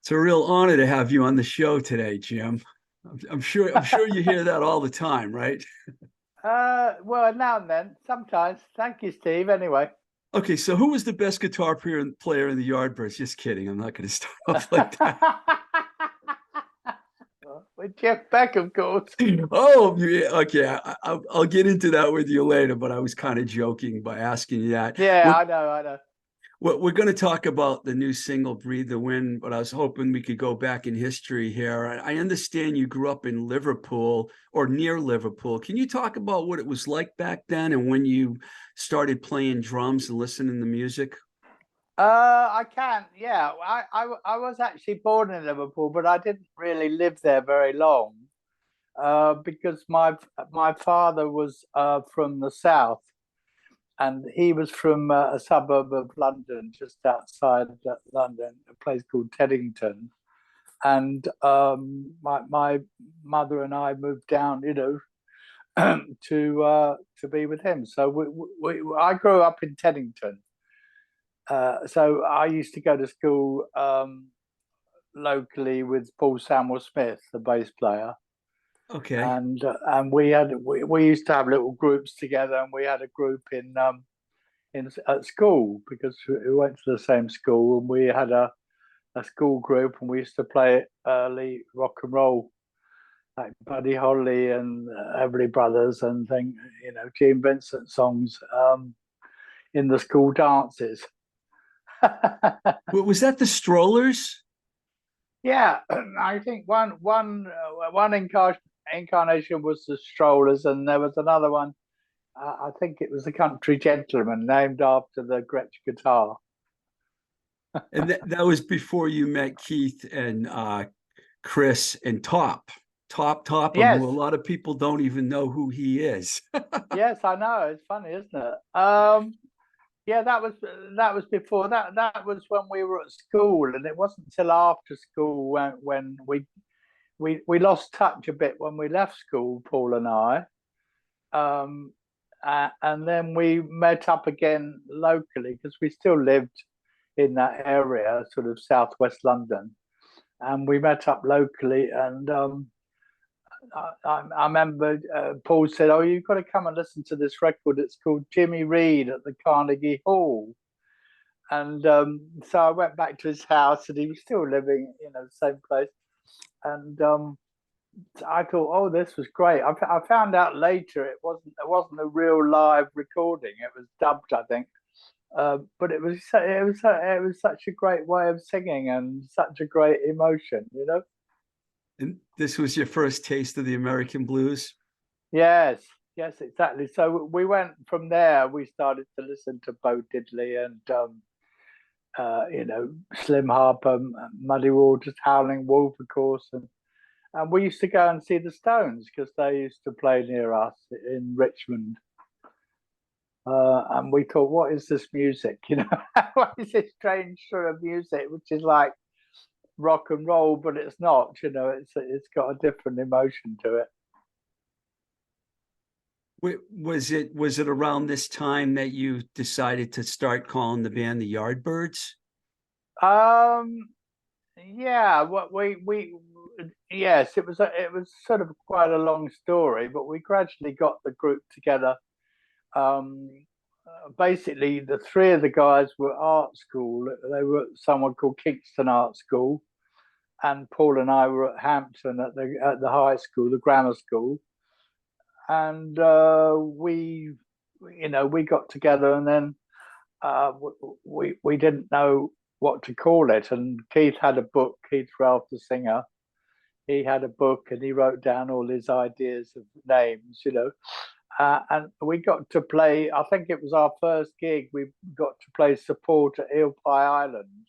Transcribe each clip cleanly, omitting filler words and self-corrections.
It's a real honor to have you on the show today, Jim. I'm sure you hear that all the time, right? Well, now and then, sometimes. Thank you, Steve. Anyway, Okay, so who was the best guitar player in the Yardbirds? Just kidding. I'm not going to start off like that. with Jeff Beck, of course. Oh, yeah, okay. I'll get into that with you later, but I was kind of joking by asking you that. Yeah, We're I know, I know. we're going to talk about the new single "Breathe the Wind," but I was hoping we could go back in history here. I understand you grew up in Liverpool or near Liverpool. Can you talk about what it was like back then and when you started playing drums and listening to music? I can. Yeah, I was actually born in Liverpool, but I didn't really live there very long because my father was from the south, and he was from a suburb of London, just outside London, a place called Teddington. And my mother and I moved down, to be with him. So I grew up in Teddington. So I used to go to school locally with Paul Samuel Smith, the bass player, Okay. and we used to have little groups together, and we had a group in at school because we went to the same school, and we had a school group, and we used to play early rock and roll like Buddy Holly and Everly Brothers and thing, Gene Vincent songs in the school dances. Was that the Strollers? Yeah, I think one incarnation was the Strollers, and there was another one. I think it was the Country Gentleman, named after the Gretsch guitar. And that was before you met Kieth and Chris and Top, who a Yes, lot of people don't even know who he is. yes, I know. It's funny, isn't it? Yeah, that was before that. That was when we were at school, and it wasn't until after school when we lost touch a bit when we left school, Paul and I. Um, and then we met up again locally because we still lived in that area, sort of southwest London, and we met up locally. And I remember Paul said, "Oh, you've got to come and listen to this record. It's called Jimmy Reed at the Carnegie Hall." And so I went back to his house, and he was still living, the same place. And I thought, oh, this was great. I found out later it wasn't a real live recording. It was dubbed, I think. But it was such a great way of singing and such a great emotion. And this was your first taste of the American blues? Yes, yes, exactly. So we went from there. We started to listen to Bo Diddley and Slim Harper, Muddy Waters, Howling Wolf, of course, and we used to go and see the Stones because they used to play near us in Richmond. And we thought, what is this music? What is this strange sort of music, which is like rock and roll, but it's not. It's got a different emotion to it. Was it around this time that you decided to start calling the band the Yardbirds? Um, yeah, what we yes, it was sort of quite a long story, but we gradually got the group together. Um, Basically, the three of the guys were art school. They were at someone called Kingston Art School, and Paul and I were at Hampton at the high school, the grammar school, and we got together, and then we didn't know what to call it, and Keith had a book. Kieth Relfs, the singer, he had a book, and he wrote down all his ideas of names. And we got to play. I think it was our first gig. We got to play support at Eel Pie Island,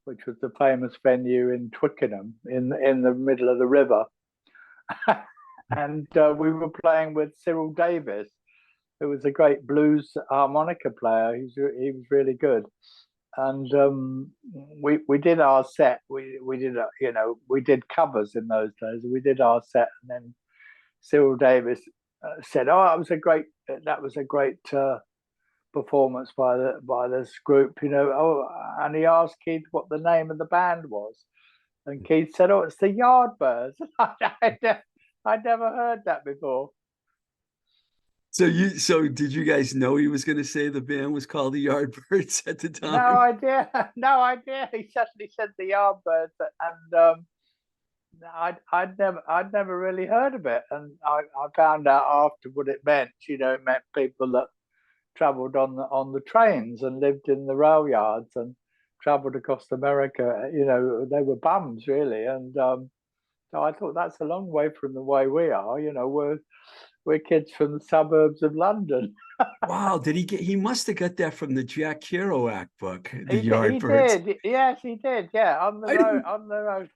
which was the famous venue in Twickenham, in the middle of the river. And we were playing with Cyril Davis, who was a great blues harmonica player. He was really good. And we did our set. We did we did covers in those days. We did our set, and then Cyril Davis said, "Oh, that was a great performance by this group." Oh, and he asked Keith what the name of the band was, And Keith said, "Oh, it's the Yardbirds." I'd never heard that before. So did you guys know he was going to say the band was called the Yardbirds at the No time? idea, no idea. He suddenly said the Yardbirds, and I'd never really heard of it, and I found out after what it meant. You know, it meant people that travelled on the trains and lived in the rail yards and travelled across America. You know, they were bums really, and so I thought that's a long way from the way we are. You know, we're kids from the suburbs of London. Wow, he must have got that from the Jack Kerouac book, The He Yardbirds. did, yes, he did. Yeah, on the I road, didn't on the road.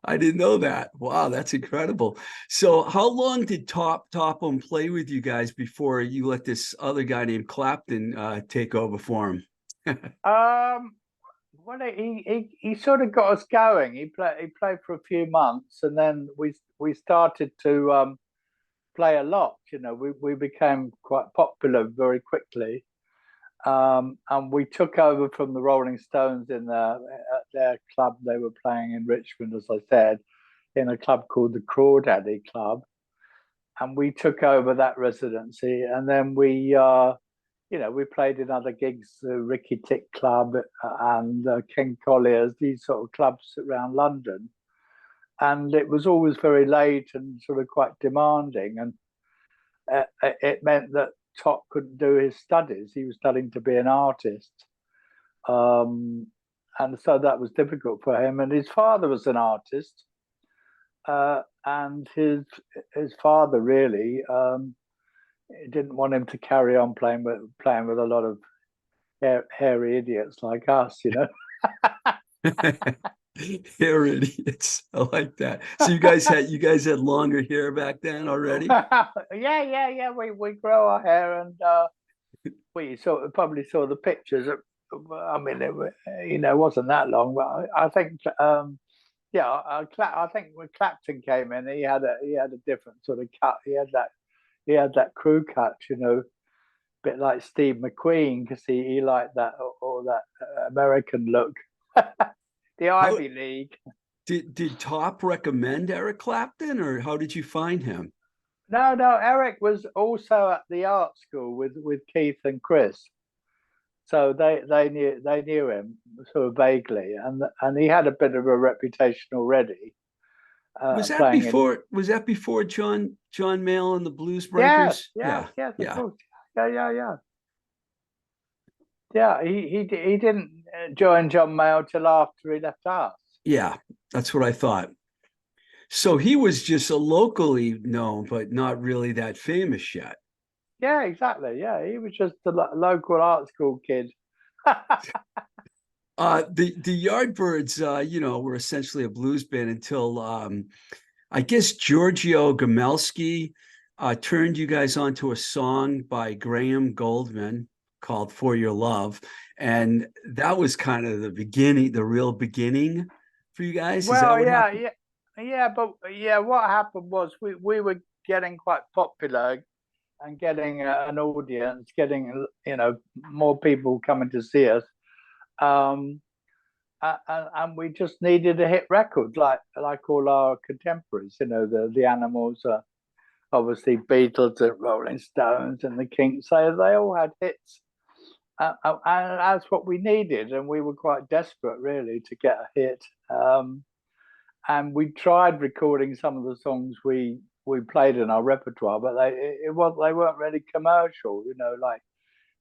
I didn't know that. Wow, that's incredible. So how long did Topham play with you guys before you let this other guy named Clapton take over for him? Um, well, he sort of got us going. He played for a few months, and then we started to play a lot. You know, we became quite popular very quickly, and we took over from the Rolling Stones in their club. They were playing in Richmond, as I said, in a club called the Crawdaddy Club, and we took over that residency, and then you know, we played in other gigs, Ricky Tick Club and King Collier's, these sort of clubs around London. And it was always very late and sort of quite demanding. And it meant that Top couldn't do his studies. He was studying to be an artist. And so that was difficult for him. And his father was an artist. And his father really didn't want him to carry on playing with a lot of hairy idiots like us, you know. Hair idiots. I like that. So you guys had longer hair back then already? Yeah. We grow our hair, and we probably saw the pictures. I mean, you know, it wasn't that long, but I think yeah, I think when Clapton came in, he had a different sort of cut. He had that crew cut, you know, a bit like Steve McQueen, because he liked that, or that American look, the How Ivy League. did Top recommend Eric Clapton, or how did you find him? No, Eric was also at the art school with Keith and Chris, so they knew him sort of vaguely, and he had a bit of a reputation already, playing in. Was that before John Mayall and the Blues Yes, Breakers? yes, Yeah, yes, of yeah, course. Yeah. Yeah, he didn't join John Mayall till after he left us. yeah. That's what I thought. So he was just a locally known, but not really that famous yet. Yeah, exactly. Yeah, he was just a local art school kid. The Yardbirds, you know, were essentially a blues band until I guess Giorgio Gamelski turned you guys onto a song by Graham Goldman called "For Your Love," and that was kind of the beginning, the real beginning for you guys. Is that Well, what happened? but yeah, what happened was we were getting quite popular and getting an audience, getting, you know, more people coming to see us. Um, and we just needed a hit record, like all our contemporaries. You know, the Animals, obviously Beatles and Rolling Stones and the Kinks. They all had hits, and that's what we needed. And we were quite desperate, really, to get a hit. And we tried recording some of the songs we played in our repertoire, but they weren't really commercial. You know, like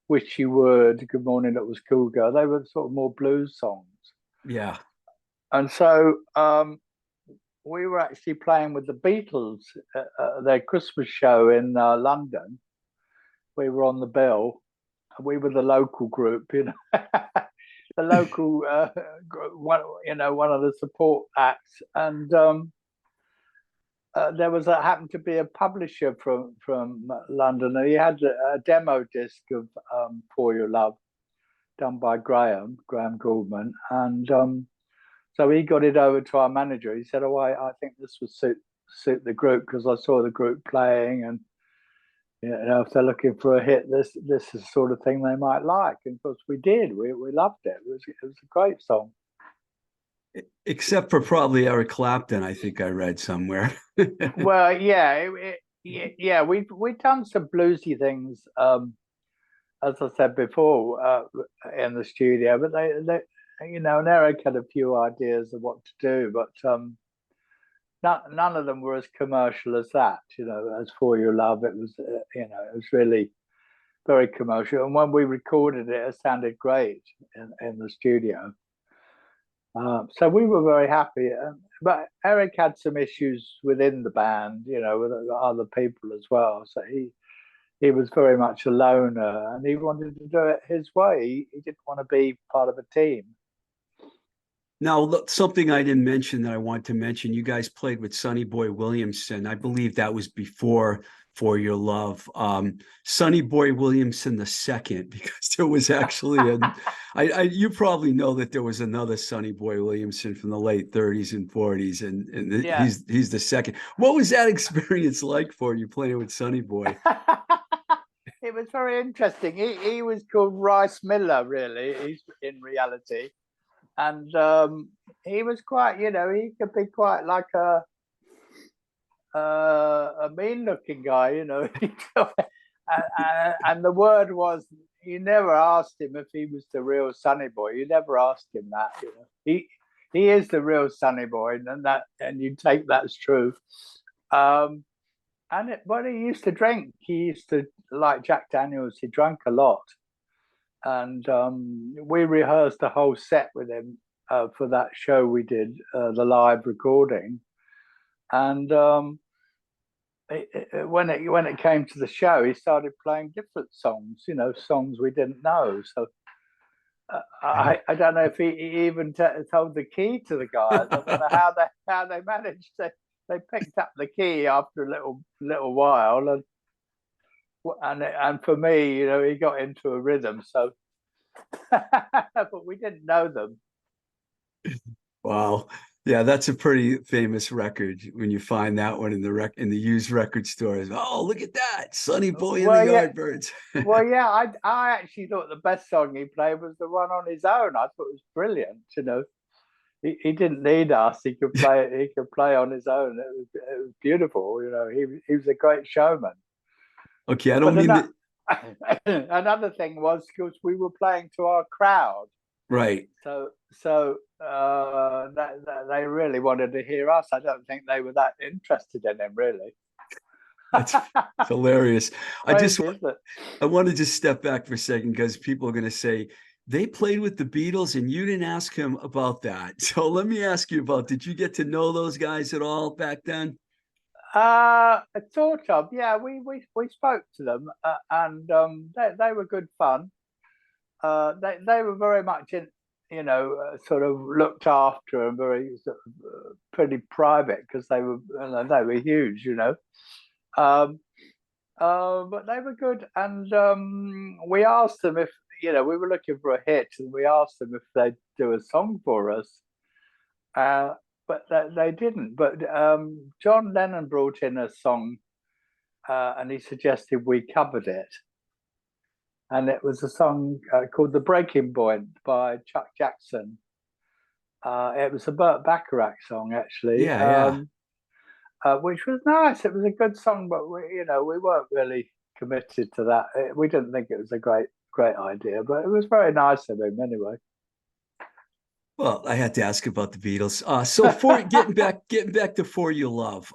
"Wish You Would," "Good Morning, It Was Cool Girl." They were sort of more blues songs. Yeah. And so we were actually playing with the Beatles at their Christmas show in London. We were on the bill. We were the local group, you know, the local one, you know, one of the support acts. And there happened to be a publisher from London, and he had a demo disc of "For Your Love," done by Graham Goldman, and so he got it over to our manager. He said, "Oh, I think this would suit the group, because I saw the group playing, and you know, if they're looking for a hit, this is the sort of thing they might like." And of course, we did. We loved it. It was a great song. Except for probably Eric Clapton, I think I read somewhere. Well, yeah, yeah, we've done some bluesy things, as I said before, in the studio. But and Eric had a few ideas of what to do, but none of them were as commercial as that. As For Your Love, it was, it was really very commercial. And when we recorded it, it sounded great in the studio. So we were very happy. But Eric had some issues within the band, with other people as well. So he was very much a loner, and he wanted to do it his way. He didn't want to be part of a team. Now, look, something I didn't mention that I want to mention, you guys played with Sonny Boy Williamson. I believe that was before For Your Love. Sonny Boy Williamson the second, because there was actually you probably know that there was another Sonny Boy Williamson from the late 30s and 40s, and Yeah. he's the second. What was that experience like for you playing with Sonny Boy? It was very interesting. He was called Rice Miller, really. He's in reality. And he was quite, he could be quite like a mean-looking guy, and the word was, you never asked him if he was the real Sonny Boy. You never asked him that. He is the real Sonny Boy, and you take that's true. But he used to drink. He used to like Jack Daniels. He drank a lot. And we rehearsed a whole set with him for that show we did, the live recording. And when it came to the show, he started playing different songs, songs we didn't know. So I don't know if he even told the key to the guys. I don't know how they managed to. They picked up the key after a little while, and for me, he got into a rhythm. So, but we didn't know them. Wow. Yeah, that's a pretty famous record when you find that one in the used record stores. Oh, look at that, Sonny Boy and the Yardbirds. Well, yeah, I actually thought the best song he played was the one on his own. I thought it was brilliant. He didn't need us. He could play it. He could play on his own. It was beautiful. He was a great showman. Okay, I don't mean that. Another thing was because we were playing to our crowd, right? So they really wanted to hear us. I don't think they were that interested in him, really. That's hilarious. I want to just step back for a second, because people are going to say they played with the Beatles and you didn't ask him about that. So let me ask you did you get to know those guys at all back then? Sort of, yeah. We spoke to them, and they were good fun. They were very much in, sort of looked after and very sort of, pretty private, because they were huge, but they were good, and we asked them if we were looking for a hit, and we asked them if they'd do a song for us. But they didn't. But John Lennon brought in a song, and he suggested we covered it. And it was a song called "The Breaking Point" by Chuck Jackson. It was a Burt Bacharach song, actually. Yeah. Which was nice. It was a good song, but we weren't really committed to that. We didn't think it was a great idea, but it was very nice of him anyway. Well, I had to ask about the Beatles. So for getting back to For Your Love,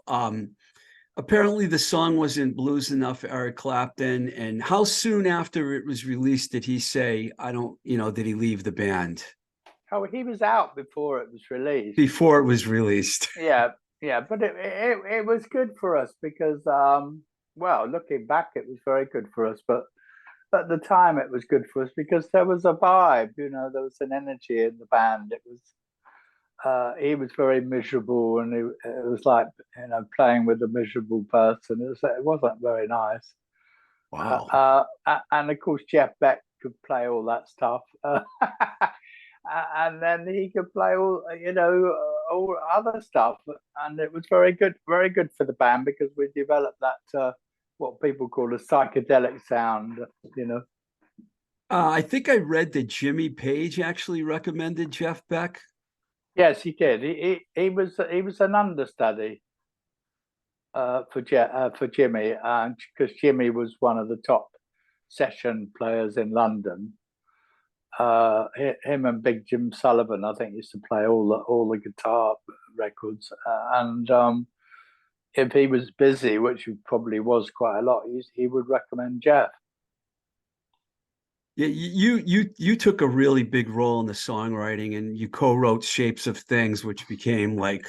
apparently the song wasn't blues enough for Eric Clapton. And how soon after it was released did he say, did he leave the band? Oh, he was out before it was released. Before it was released. Yeah, but it was good for us because, well, looking back, it was very good for us. But at the time, it was good for us because there was a vibe, there was an energy in the band. It was, he was very miserable, and it was like, playing with a miserable person. It wasn't very nice. Wow. And of course, Jeff Beck could play all that stuff. And then he could play all other stuff, and it was very good for the band because we developed that what people call a psychedelic sound. I think I read that Jimmy Page actually recommended Jeff Beck. Yes, he did. He was an understudy for Jimmy, and because Jimmy was one of the top session players in London. Him and Big Jim Sullivan, I think, used to play all the guitar records. And if he was busy, which he probably was quite a lot, he would recommend Jeff. Yeah, you took a really big role in the songwriting, and you co-wrote Shapes of Things, which became like,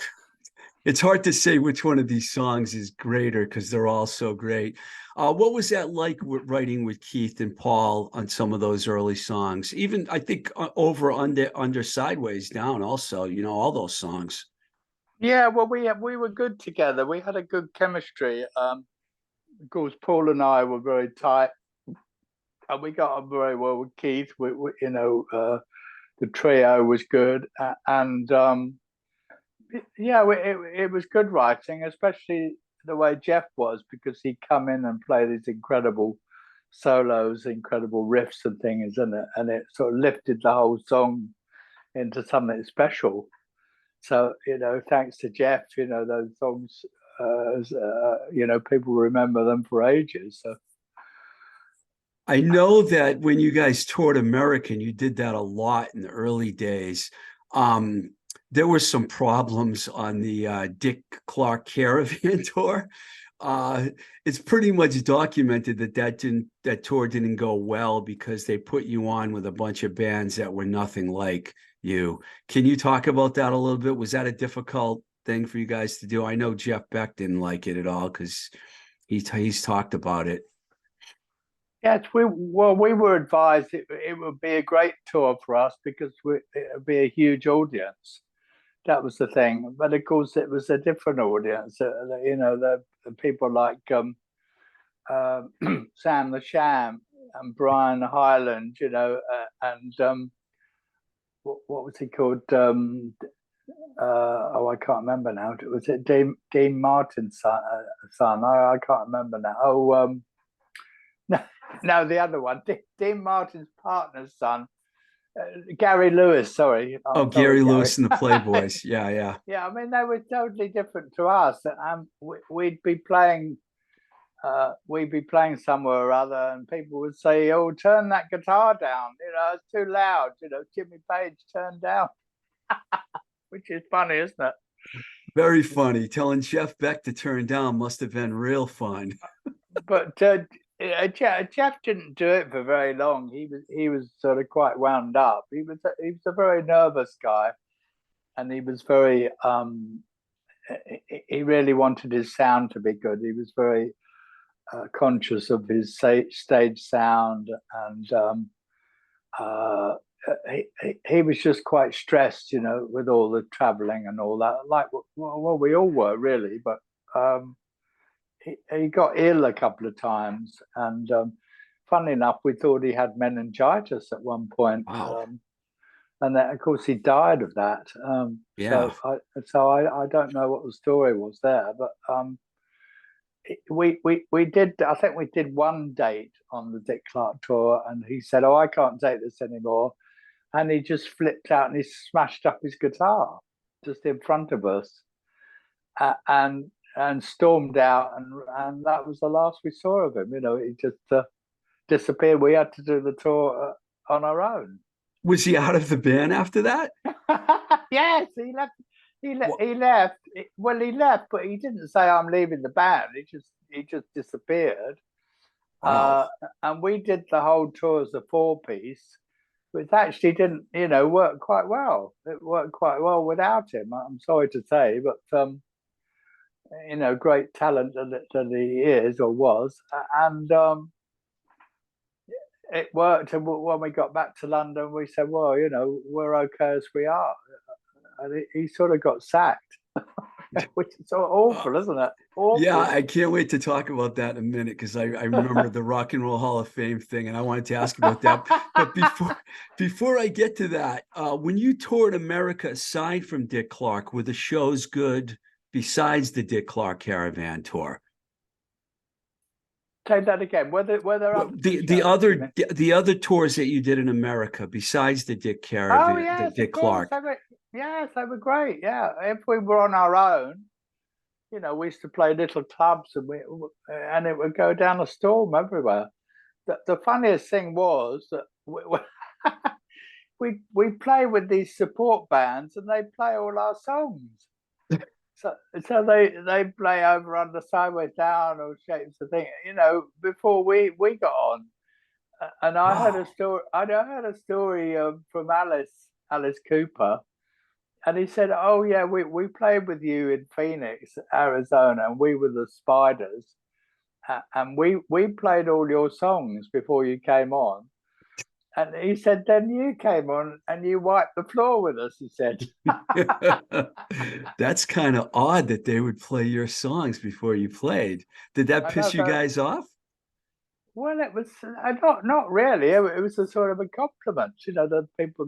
it's hard to say which one of these songs is greater because they're all so great. What was that like writing with Kieth and Paul on some of those early songs? Even I think over, under, sideways, down, also, all those songs. Yeah, well, we were good together. We had a good chemistry. Of course, Paul and I were very tight, and we got on very well with Kieth. The trio was good, and yeah, it was good writing, especially the way Jeff was, because he'd come in and play these incredible solos, incredible riffs and things, and it sort of lifted the whole song into something special. So, thanks to Jeff, those songs, people remember them for ages. So. I know that when you guys toured America, and you did that a lot in the early days, there were some problems on the Dick Clark Caravan tour. It's pretty much documented that tour didn't go well because they put you on with a bunch of bands that were nothing like you. Can you talk about that a little bit? Was that a difficult thing for you guys to do? I know Jeff Beck didn't like it at all because he's talked about it. Yes, we were advised it would be a great tour for us because it would be a huge audience. That was the thing, but of course it was a different audience. The people like Sam the Sham and Brian Hyland, and what was he called? I can't remember now. Was it Dean Martin's son? I can't remember now. Oh, no, the other one, Dean Martin's partner's son. Gary Lewis, sorry. Gary Lewis and the Playboys. Yeah. Yeah, I mean, they were totally different to us. We'd be playing somewhere or other, and people would say, "Oh, turn that guitar down. It's too loud. Jimmy Page, turn down." Which is funny, isn't it? Very funny. Telling Jeff Beck to turn down must have been real fun. But Jeff didn't do it for very long. He was sort of quite wound up. He was a very nervous guy, and he was very he really wanted his sound to be good. He was very conscious of his stage sound, and he was just quite stressed, with all the traveling and all that. Like, well, we all were really, but he got ill a couple of times, and funnily enough, we thought he had meningitis at one point. Wow. And then, of course, he died of that. Yeah. So I don't know what the story was there, but we did. I think we did one date on the Dick Clark tour, and he said, "Oh, I can't take this anymore," and he just flipped out and he smashed up his guitar just in front of us, and stormed out, and that was the last we saw of him. He just disappeared. We had to do the tour on our own. Was he out of the band after that? Yes, he left. He left. Well, he left, but he didn't say I'm leaving the band. He just disappeared. Wow. And we did the whole tour as a 4-piece, which actually didn't, work quite well. It worked quite well without him. I'm sorry to say, but great talent that he is or was, and it worked. And when we got back to London, we said, "Well, we're okay as we are," and he sort of got sacked, which is so awful, isn't it? Awful. Yeah, I can't wait to talk about that in a minute because I remember the Rock and Roll Hall of Fame thing, and I wanted to ask about that. But before I get to that, when you toured America, aside from Dick Clark, were the shows good besides the Dick Clark Caravan tour? Say that again. Whether the other tours that you did in America besides the Dick Caravan, yes, the Dick Clark. Yes, they were great. Yeah, if we were on our own, we used to play little clubs, and it would go down a storm everywhere. The funniest thing was that we play with these support bands, and they play all our songs. So they play over under sideways down or shapes of thing, before we got on. And I heard a Wow. story. I heard a story from Alice Cooper, and he said, "Oh yeah, we played with you in Phoenix, Arizona, and we were the Spiders, and we played all your songs before you came on." And he said, "Then you came on and you wiped the floor with us." He said, That's kind of odd that they would play your songs before you played. Did that "I know piss you that." guys off? Well, it was not really. It was a sort of a compliment, the people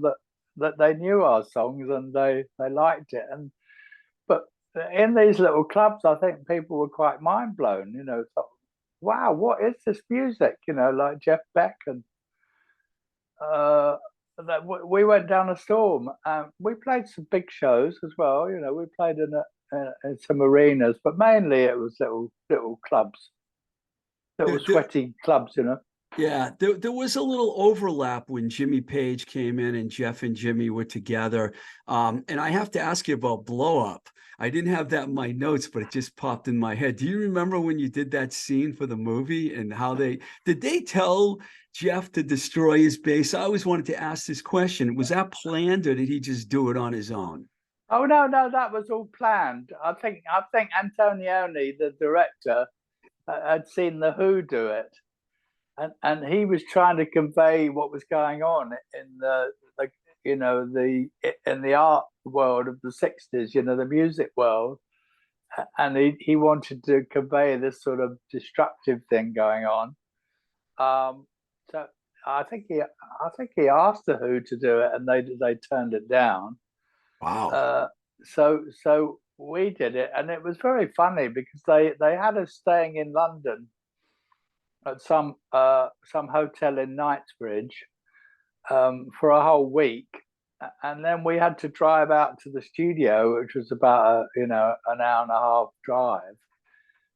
that they knew our songs and they liked it. And but in these little clubs, I think people were quite mind blown. Thought, wow, what is this music? Like Jeff Beck and uh, that we went down a storm. We played some big shows as well. We played in some arenas, but mainly it was little clubs, little The, sweaty clubs. Yeah, there was a little overlap when Jimmy Page came in and Jeff and Jimmy were together. And I have to ask you about Blow Up. I didn't have that in my notes, but it just popped in my head. Do you remember when you did that scene for the movie and how did they tell Jeff to destroy his bass? I always wanted to ask this question. Was that planned or did he just do it on his own? Oh no, that was all planned. I think Antonioni, the director, had seen the Who do it, and he was trying to convey what was going on in the in the art world of the 60s, the music world, and he wanted to convey this sort of destructive thing going on. So I think he asked the Who to do it, and they turned it down. Wow. So we did it, and it was very funny because they had us staying in London at some hotel in Knightsbridge for a whole week, and then we had to drive out to the studio, which was about an hour and a half drive.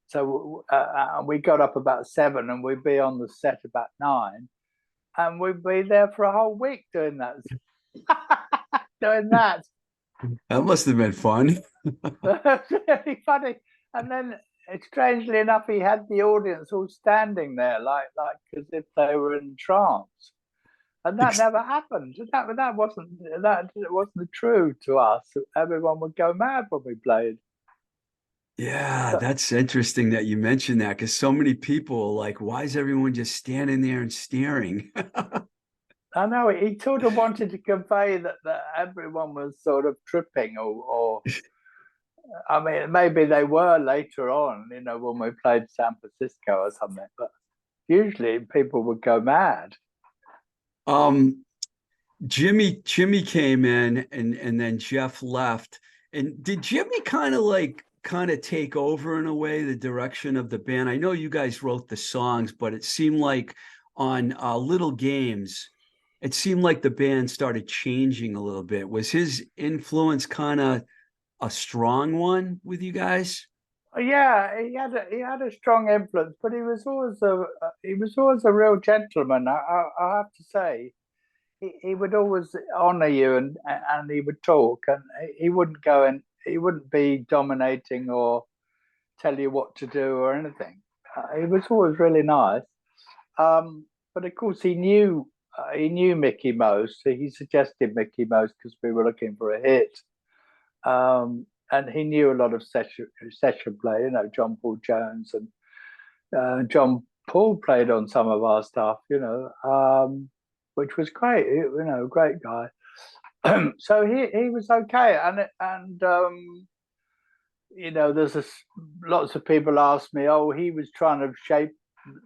So we got up about 7, and we'd be on the set about 9, and we'd be there for a whole week doing that, doing that. That must have been fun. It's really funny. And then, strangely enough, he had the audience all standing there, like as if they were in trance, and that never happened. That wasn't true to us. Everyone would go mad when we played. Yeah, So, that's interesting that you mentioned that because so many people are like, why is everyone just standing there and staring? I know he sort of wanted to convey that everyone was sort of tripping, or I mean, maybe they were later on, when we played San Francisco or something. But usually people would go mad. Um, Jimmy came in and then Jeff left. And did Jimmy kind of take over in a way the direction of the band? I know you guys wrote the songs, but it seemed like on Little Games, it seemed like the band started changing a little bit. Was his influence kind of a strong one with you guys? Yeah, he had a strong influence, but he was always a real gentleman. I have to say, he would always honor you, and he would talk, and he wouldn't go and he wouldn't be dominating or tell you what to do or anything. He was always really nice. But of course, he knew Mickey Mouse. So he suggested Mickey Mouse because we were looking for a hit. And he knew a lot of session play. John Paul Jones and John Paul played on some of our stuff. Which was great. Great guy. So he was okay, and lots of people ask me, oh, he was trying to shape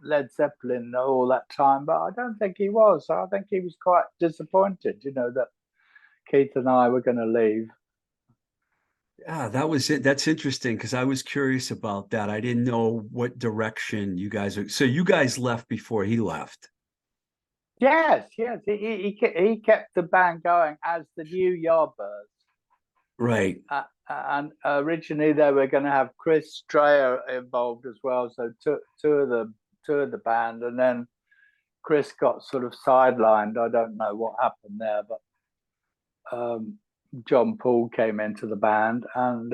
Led Zeppelin all that time, but I don't think he was. I think he was quite disappointed, that Keith and I were going to leave. Yeah, that was it. That's interesting because I was curious about that. I didn't know what direction you guys are. So you guys left before he left. Yes, he kept the band going as the new Yardbirds. Right. And originally they were going to have Chris Strayer involved as well, so two of the band, and then Chris got sort of sidelined. I don't know what happened there, but John Paul came into the band, and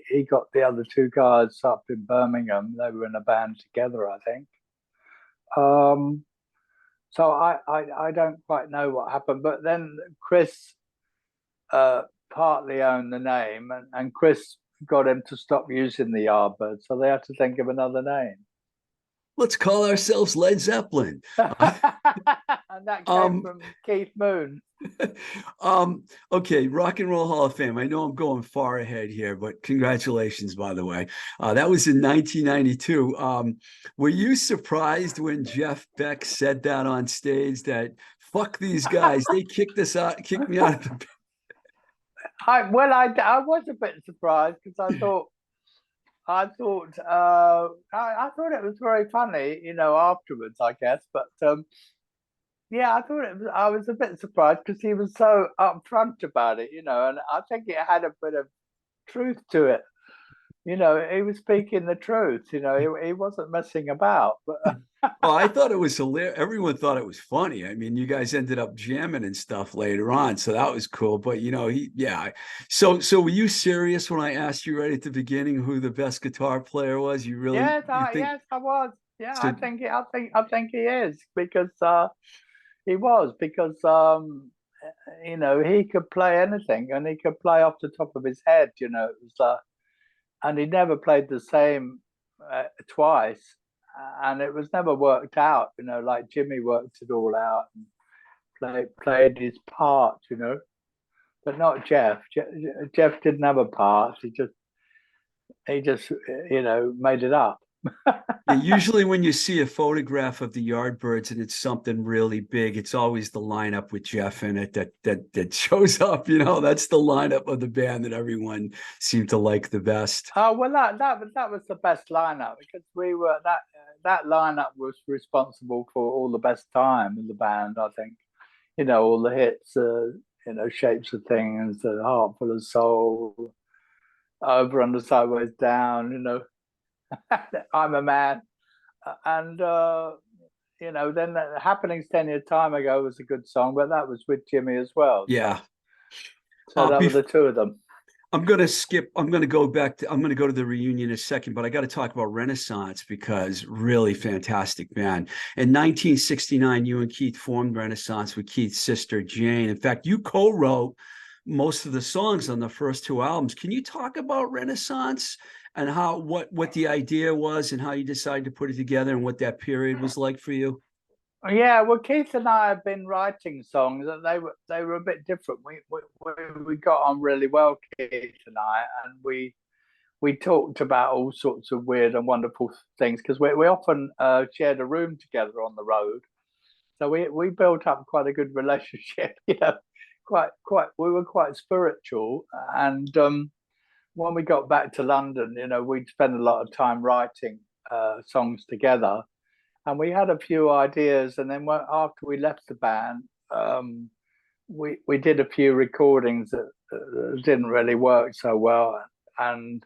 he got the other two guys up in Birmingham. They were in a band together, I think. So I don't quite know what happened, but then Chris partly owned the name, and Chris got him to stop using the Yardbirds, so they had to think of another name. Let's call ourselves Led Zeppelin. And that came from Keith Moon. Okay, Rock and Roll Hall of Fame. I know I'm going far ahead here, but congratulations, by the way. That was in 1992. Were you surprised when Jeff Beck said that on stage, that fuck these guys, they kicked me out of the band? I was a bit surprised, because I thought it was very funny, afterwards, I guess. But yeah, I was a bit surprised because he was so upfront about it, and I think it had a bit of truth to it. He was speaking the truth. He wasn't messing about. But Oh, I thought it was hilarious. Everyone thought it was funny. I mean, you guys ended up jamming and stuff later on, so that was cool. But yeah. So were you serious when I asked you right at the beginning who the best guitar player was? You really? yes, think... yes, I was. Yeah, So, I think he is, because he was, because he could play anything, and he could play off the top of his head. It was and he never played the same twice, and it was never worked out. Like Jimmy worked it all out and played his part. But not Jeff. Jeff didn't have a part. He just made it up. usually when you see a photograph of the Yardbirds and it's something really big, it's always the lineup with Jeff in it that shows up. That's the lineup of the band that everyone seemed to like the best. Oh well, that was the best lineup, because we were that lineup was responsible for all the best time in the band. I think, all the hits, Shapes of Things, Heart Full of Soul, Over, Under, Sideways, Down. I'm a Man, and then Happenings 10 Years Time Ago was a good song, but that was with Jimmy as well. Yeah. So that was the two of them. I'm going to go to the reunion in a second, but I got to talk about Renaissance, because really fantastic band. In 1969, you and Keith formed Renaissance with Keith's sister, Jane. In fact, you co-wrote most of the songs on the first two albums. Can you talk about Renaissance and what the idea was, and how you decided to put it together, and what that period was like for you? Yeah, well, Keith and I have been writing songs, and they were a bit different. We got on really well, Keith and I, and we talked about all sorts of weird and wonderful things, because we often shared a room together on the road. So we built up quite a good relationship. We were quite spiritual, and when we got back to London, we'd spend a lot of time writing songs together. And we had a few ideas, and then after we left the band, we did a few recordings that didn't really work so well, and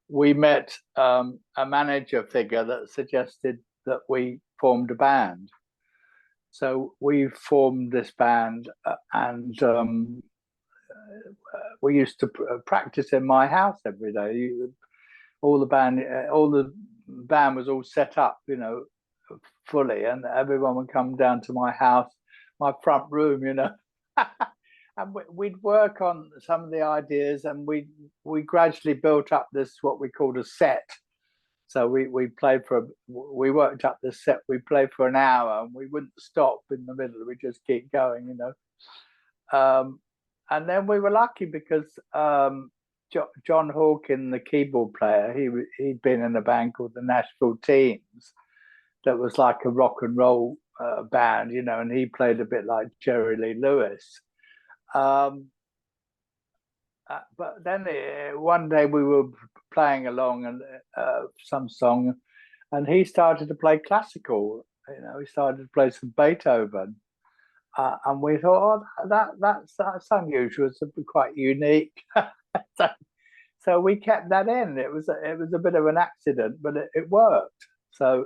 we met a manager figure that suggested that we formed a band. So we formed this band, and we used to practice in my house every day. All the band was all set up, fully, and everyone would come down to my house, my front room, and we'd work on some of the ideas, and we gradually built up this, what we called a set. So we worked up this set. We played for an hour, and we wouldn't stop in the middle. We just keep going, and then we were lucky, because John Hawkin, the keyboard player, he'd been in a band called the Nashville Teens, that was like a rock and roll band, and he played a bit like Jerry Lee Lewis. But then one day we were playing along, and some song, and he started to play classical. He started to play some Beethoven, and we thought, oh, that's unusual. It's quite unique. so, so we kept that in. It was a bit of an accident, but it worked. So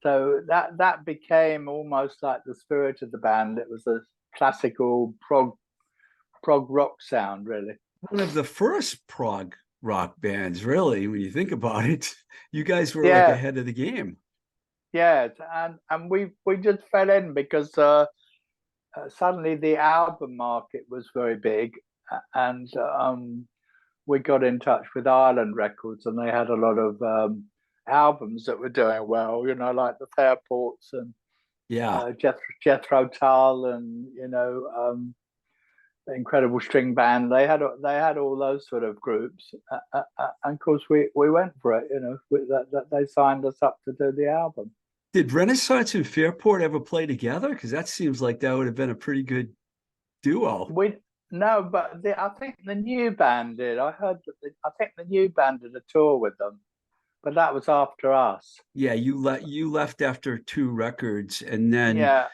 that became almost like the spirit of the band. It was a classical prog rock sound, really. One of the first prog rock bands, really, when you think about it. You guys were like Yeah, ahead of the game. yeah, and we just fell in because suddenly the album market was very big, and we got in touch with Ireland Records, and they had a lot of albums that were doing well. You know, like the Fairports and Yeah. Jethro Tull, and the Incredible String Band. They had all those sort of groups, and of course we went for it. You know, that they signed us up to do the album. Did Renaissance and Fairport ever play together? Because that seems like that would have been a pretty good duo. We No, but I think the new band did. I think the new band did a tour with them, but that was after us. Yeah, you left after 2 records, and then Yeah.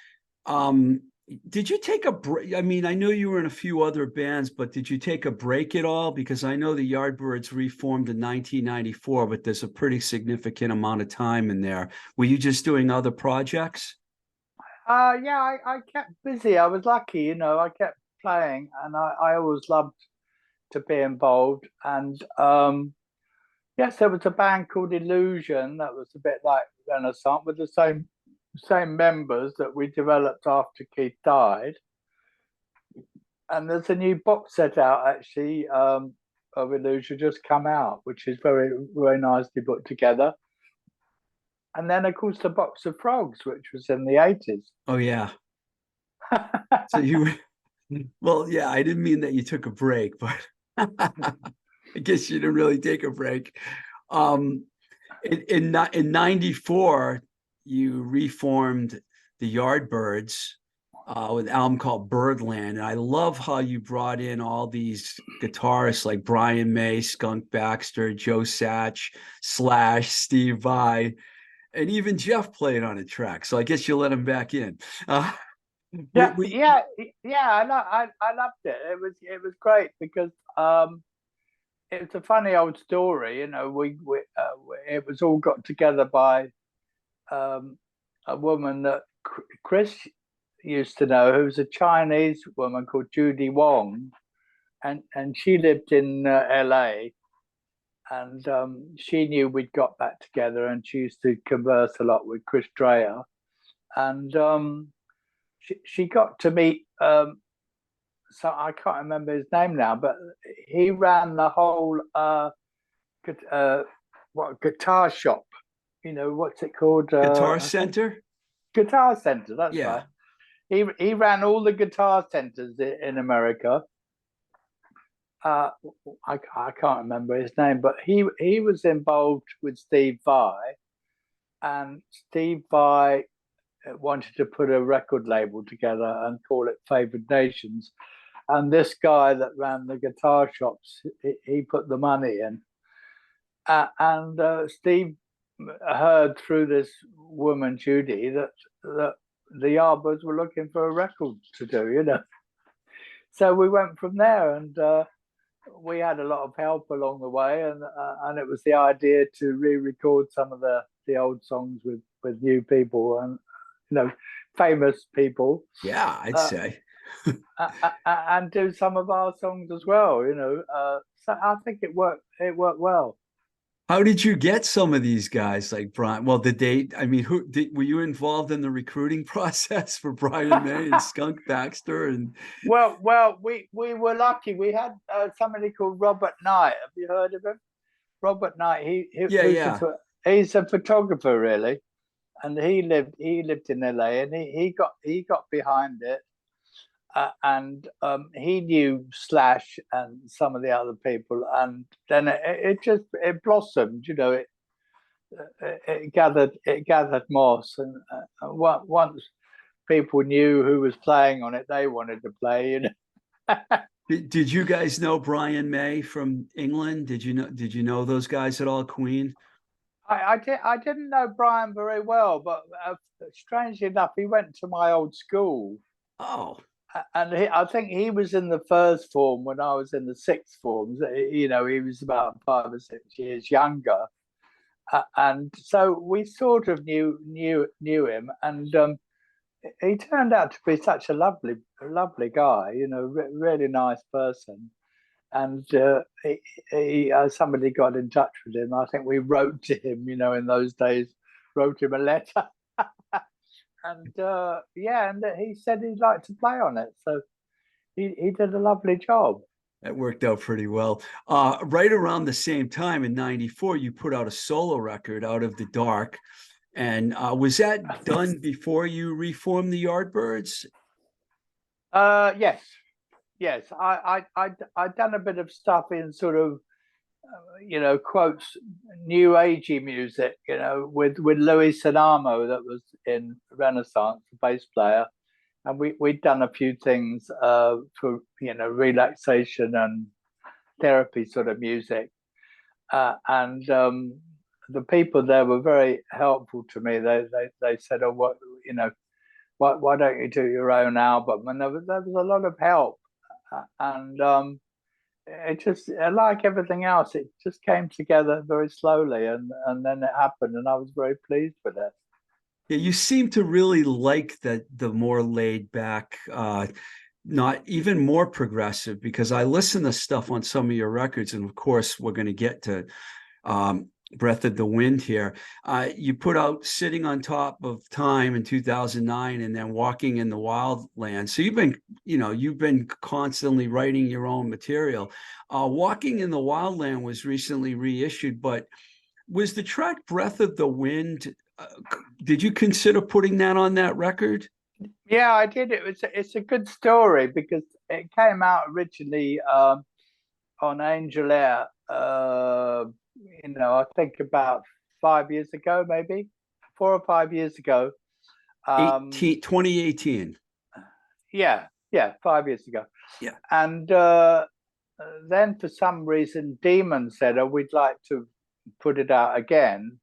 um did you take a break? I mean, I know you were in a few other bands, but did you take a break at all? Because I know the Yardbirds reformed in 1994, but there's a pretty significant amount of time in there. Were you just doing other projects? Yeah, I kept busy. I was lucky, I kept playing, and I always loved to be involved. And yes, there was a band called Illusion that was a bit like Renaissance, with the same members that we developed after Keith died. And there's a new box set out actually, of Illusion just come out, which is very, very nicely put together. And then, of course, the Box of Frogs, which was in the 80s. Oh yeah. So you well, yeah, I didn't mean that you took a break, but I guess you didn't really take a break. Um, in '94, you reformed the Yardbirds with an album called Birdland, and I love how you brought in all these guitarists like Brian May, Skunk Baxter, Joe Satch, Slash, Steve Vai, and even Jeff played on a track. So I guess you let him back in. Yeah, yeah. I loved it. It was great because it was a funny old story. We it was all got together by a woman that Chris used to know, who was a Chinese woman called Judy Wong, and she lived in LA, and she knew we'd got back together, and she used to converse a lot with Chris Dreyer, and she got to meet so I can't remember his name now, but he ran the whole guitar shop. What's it called? Guitar Center. Guitar Center. That's Yeah. right. He ran all the guitar centers in America. I can't remember his name, but he was involved with Steve Vai, and Steve Vai wanted to put a record label together and call it Favored Nations. And this guy that ran the guitar shops, he put the money in. And Steve heard through this woman, Judy, that the Yardbirds were looking for a record to do. So we went from there, and we had a lot of help along the way, and it was the idea to re-record some of the old songs with new people and famous people. Yeah, I'd say. And do some of our songs as well. So I think it worked well. How did you get some of these guys like Brian? Well, I mean, were you involved in the recruiting process for Brian May and Skunk Baxter? And Well, we were lucky. We had somebody called Robert Knight. Have you heard of him? Robert Knight. yeah. He's a photographer, really, and he lived in LA, and he got behind it. And he knew Slash and some of the other people, and then it blossomed. It gathered moss, and once people knew who was playing on it, they wanted to play. Did you guys know Brian May from England? Did you know those guys at all, Queen? I didn't know Brian very well, but strangely enough, he went to my old school. Oh. And I think he was in the first form when I was in the sixth form. You know, he was about 5 or 6 years younger, and so we sort of knew him, and he turned out to be such a lovely guy. You know, really nice person. And somebody got in touch with him. I think we wrote to him. You know, in those days, wrote him a letter. And yeah, and he said he'd like to play on it. So he did a lovely job. That worked out pretty well. Right around the same time in '94, you put out a solo record, Out of the Dark. And was that done before you reformed the Yardbirds? Yes, yes. I'd done a bit of stuff in sort of, you know, quotes, new agey music, you know, with Louis Sanamo, that was in Renaissance, the bass player. And we'd done a few things for, you know, relaxation and therapy sort of music. And the people there were very helpful to me. They said, oh, what, you know, why don't you do your own album? And there was a lot of help. And it just, like everything else, it just came together very slowly, and then it happened, and I was very pleased with it. Yeah, you seem to really like the more laid back, not even more progressive, because I listen to stuff on some of your records, and of course we're going to get to Breath of the Wind here. You put out Sitting on Top of Time in 2009, and then Walking in the Wildland. So you've been constantly writing your own material. Walking in the Wildland was recently reissued, but was the track Breath of the Wind, did you consider putting that on that record? Yeah, I did. It's a good story because it came out originally on Angel Air. You know, I think about 5 years ago, maybe 4 or 5 years ago. 2018. Yeah, 5 years ago. Yeah. And then for some reason, Demon said, "Oh, we'd like to put it out again,"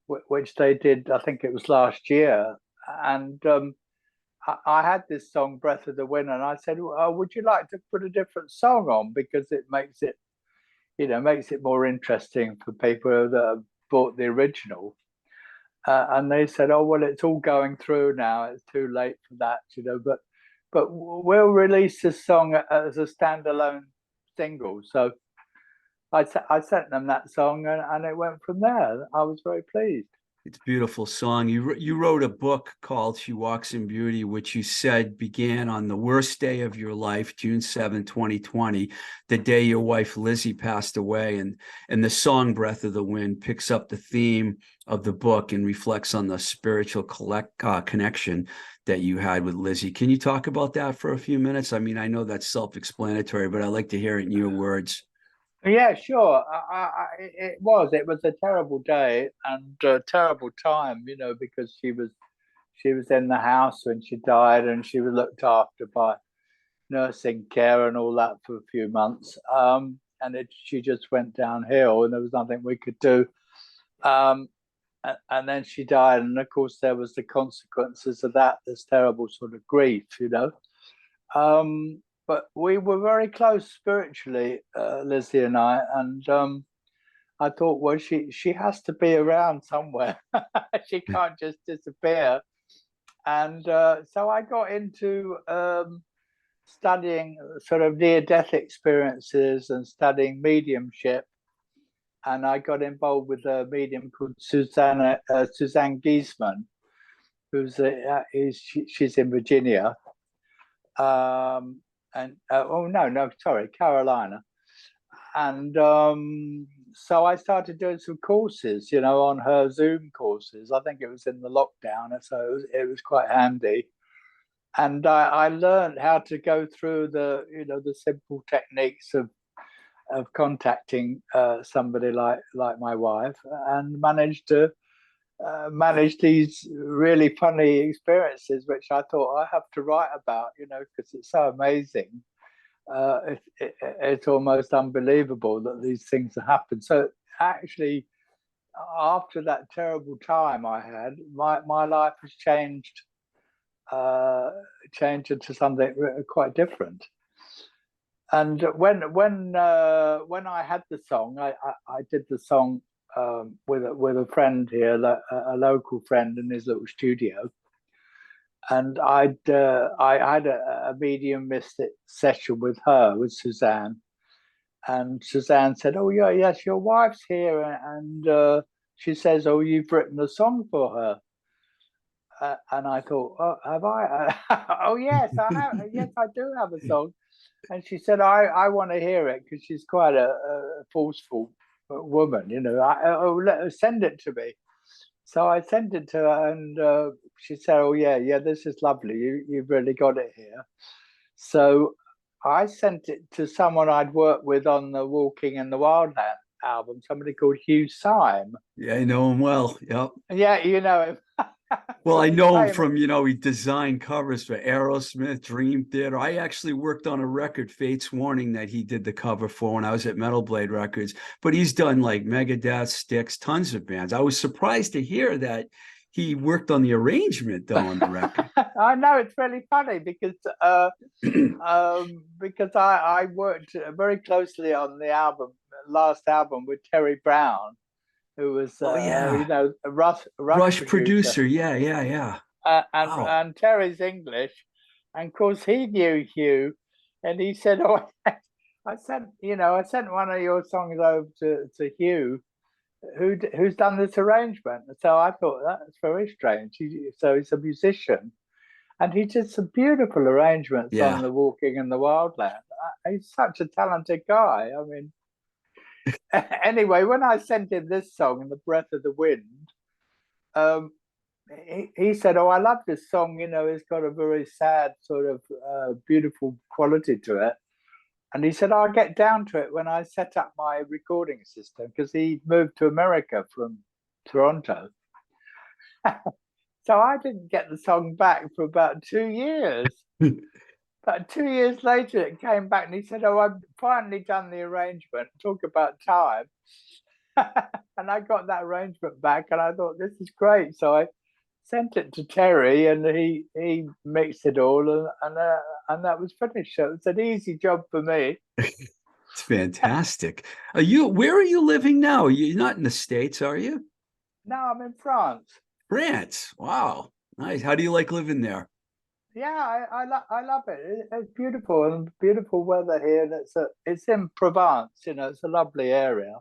which they did. I think it was last year. And I had this song, Breath of the Wind, and I said, oh, would you like to put a different song on? Because it makes it, you know, makes it more interesting for people that have bought the original. And they said, oh, well, it's all going through now. It's too late for that, you know, but we'll release this song as a standalone single. So I sent them that song, and it went from there. I was very pleased. It's a beautiful song. You wrote a book called She Walks in Beauty, which you said began on the worst day of your life, June 7, 2020, the day your wife Lizzie passed away. And the song Breath of the Wind picks up the theme of the book and reflects on the spiritual connection that you had with Lizzie. Can you talk about that for a few minutes? I mean, I know that's self-explanatory, but I'd like to hear it in your words. Yeah, sure. It was a terrible day and a terrible time, you know, because she was in the house when she died, and she was looked after by nursing care and all that for a few months. And she just went downhill, and there was nothing we could do. And then she died, and of course there was the consequences of that. This terrible sort of grief, you know. But we were very close spiritually, Lizzie and I, and I thought, well, she has to be around somewhere. She can't just disappear. And so I got into studying sort of near-death experiences and studying mediumship. And I got involved with a medium called Suzanne Giesman, she's in Virginia. And sorry, Carolina. And so I started doing some courses, you know, on her Zoom courses. I think it was in the lockdown, so it was quite handy. And I learned how to go through the simple techniques of contacting somebody like my wife, and managed to manage these really funny experiences, which I thought I have to write about, you know, because it's so amazing. It's almost unbelievable that these things happen. So actually, after that terrible time I had, my life has changed change it to something quite different. And when I had the song, I did the song with a friend here, a local friend in his little studio, and I had a mediumistic session with her, with Suzanne, and Suzanne said, "Oh yeah, yes, your wife's here," and she says, "Oh, you've written a song for her." And I thought, "Oh, have I?" "Oh yes, I have. Yes, I do have a song." And she said, I want to hear it, because she's quite a forceful woman, you know. Let her send it to me. So I sent it to her, and she said, "Oh yeah, this is lovely. You've really got it here." So I sent it to someone I'd worked with on the Walking in the Wildland album, somebody called Hugh Syme. Yeah, I know him well. Yep. Yeah, you know him. Well, I He's know him famous. from, he designed covers for Aerosmith, Dream Theater. I actually worked on a record, Fate's Warning, that he did the cover for when I was at Metal Blade Records. But he's done like Megadeth, Styx, tons of bands. I was surprised to hear that he worked on the arrangement, though, on the record. I know, it's really funny because I worked very closely on the last album with Terry Brown, who was Oh, yeah. a Rush Producer. Yeah. Wow. and Terry's English, and of course he knew Hugh, and he said, "Oh, I sent one of your songs over to Hugh, who's done this arrangement." So I thought, that's very strange. So he's a musician, and he did some beautiful arrangements on the Walking in the Wildland. He's such a talented guy. I mean, anyway, when I sent him this song, "The Breath of the Wind," he said, "Oh, I love this song. It's got a very sad sort of beautiful quality to it." And he said, "I'll get down to it when I set up my recording system," because he moved to America from Toronto. So I didn't get the song back for about 2 years. But 2 years later, it came back, and he said, "Oh, I've finally done the arrangement." Talk about time. And I got that arrangement back, and I thought, this is great. So I sent it to Terry, and he mixed it all, and that was finished. So it's an easy job for me. It's fantastic. Where are you living now? You're not in the States, are you? No, I'm in France. France. Wow. Nice. How do you like living there? Yeah, I love it. It's beautiful, and beautiful weather here. And it's in Provence. It's a lovely area.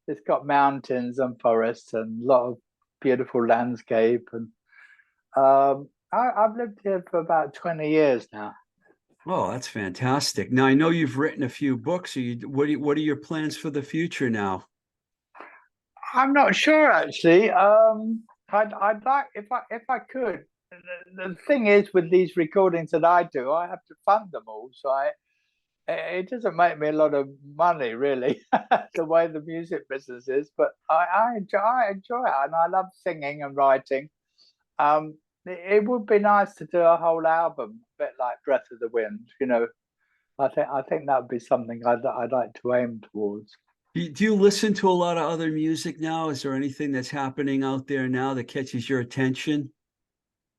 It's got mountains and forests and a lot of beautiful landscape. And I've lived here for about 20 years now. Oh, that's fantastic. Now, I know you've written a few books. What are your plans for the future now? I'm not sure, actually. I'd like, if I could. The thing is, with these recordings that I do, I have to fund them all. So it doesn't make me a lot of money, really, the way the music business is. But I enjoy it, and I love singing and writing. It would be nice to do a whole album, a bit like Breath of the Wind. I think that would be something I'd like to aim towards. Do you listen to a lot of other music now? Is there anything that's happening out there now that catches your attention?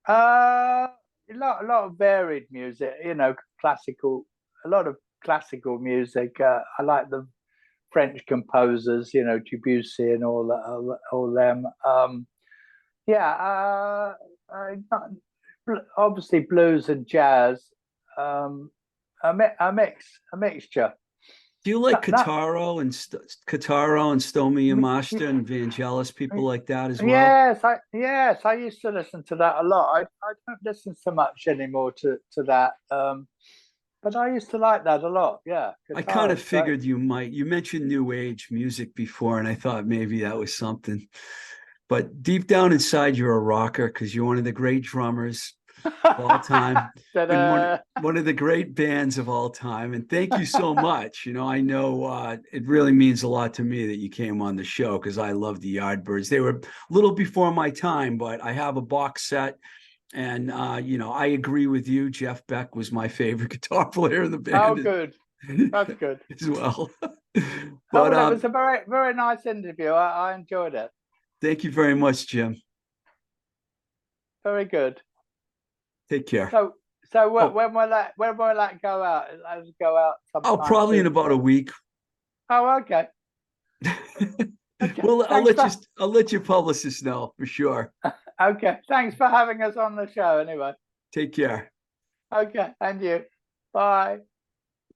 A lot of varied music. Classical. A lot of classical music. I like the French composers. Debussy and all them. Obviously blues and jazz. A mixture. Do you like Kitaro and Stomy Yamashita and Vangelis, people like that as well? Yes, I used to listen to that a lot. I don't listen so much anymore to that. But I used to like that a lot. Yeah. I kind of figured you might. You mentioned new age music before, and I thought maybe that was something. But deep down inside, you're a rocker, because you're one of the great drummers of all time. One of the great bands of all time. And thank you so much. I know it really means a lot to me that you came on the show, because I love the Yardbirds. They were a little before my time, but I have a box set. And, I agree with you. Jeff Beck was my favorite guitar player in the band. Oh, good. That's good. As well. But it was a very, very nice interview. I enjoyed it. Thank you very much, Jim. Very good. Take care. So So Oh. when will that go out? It'll go out sometime. Probably in soon. about a week. Oh, okay. Okay. Well, Thanks I'll let your publicist know for sure. Okay. Thanks for having us on the show anyway. Take care. Okay. And you. Bye.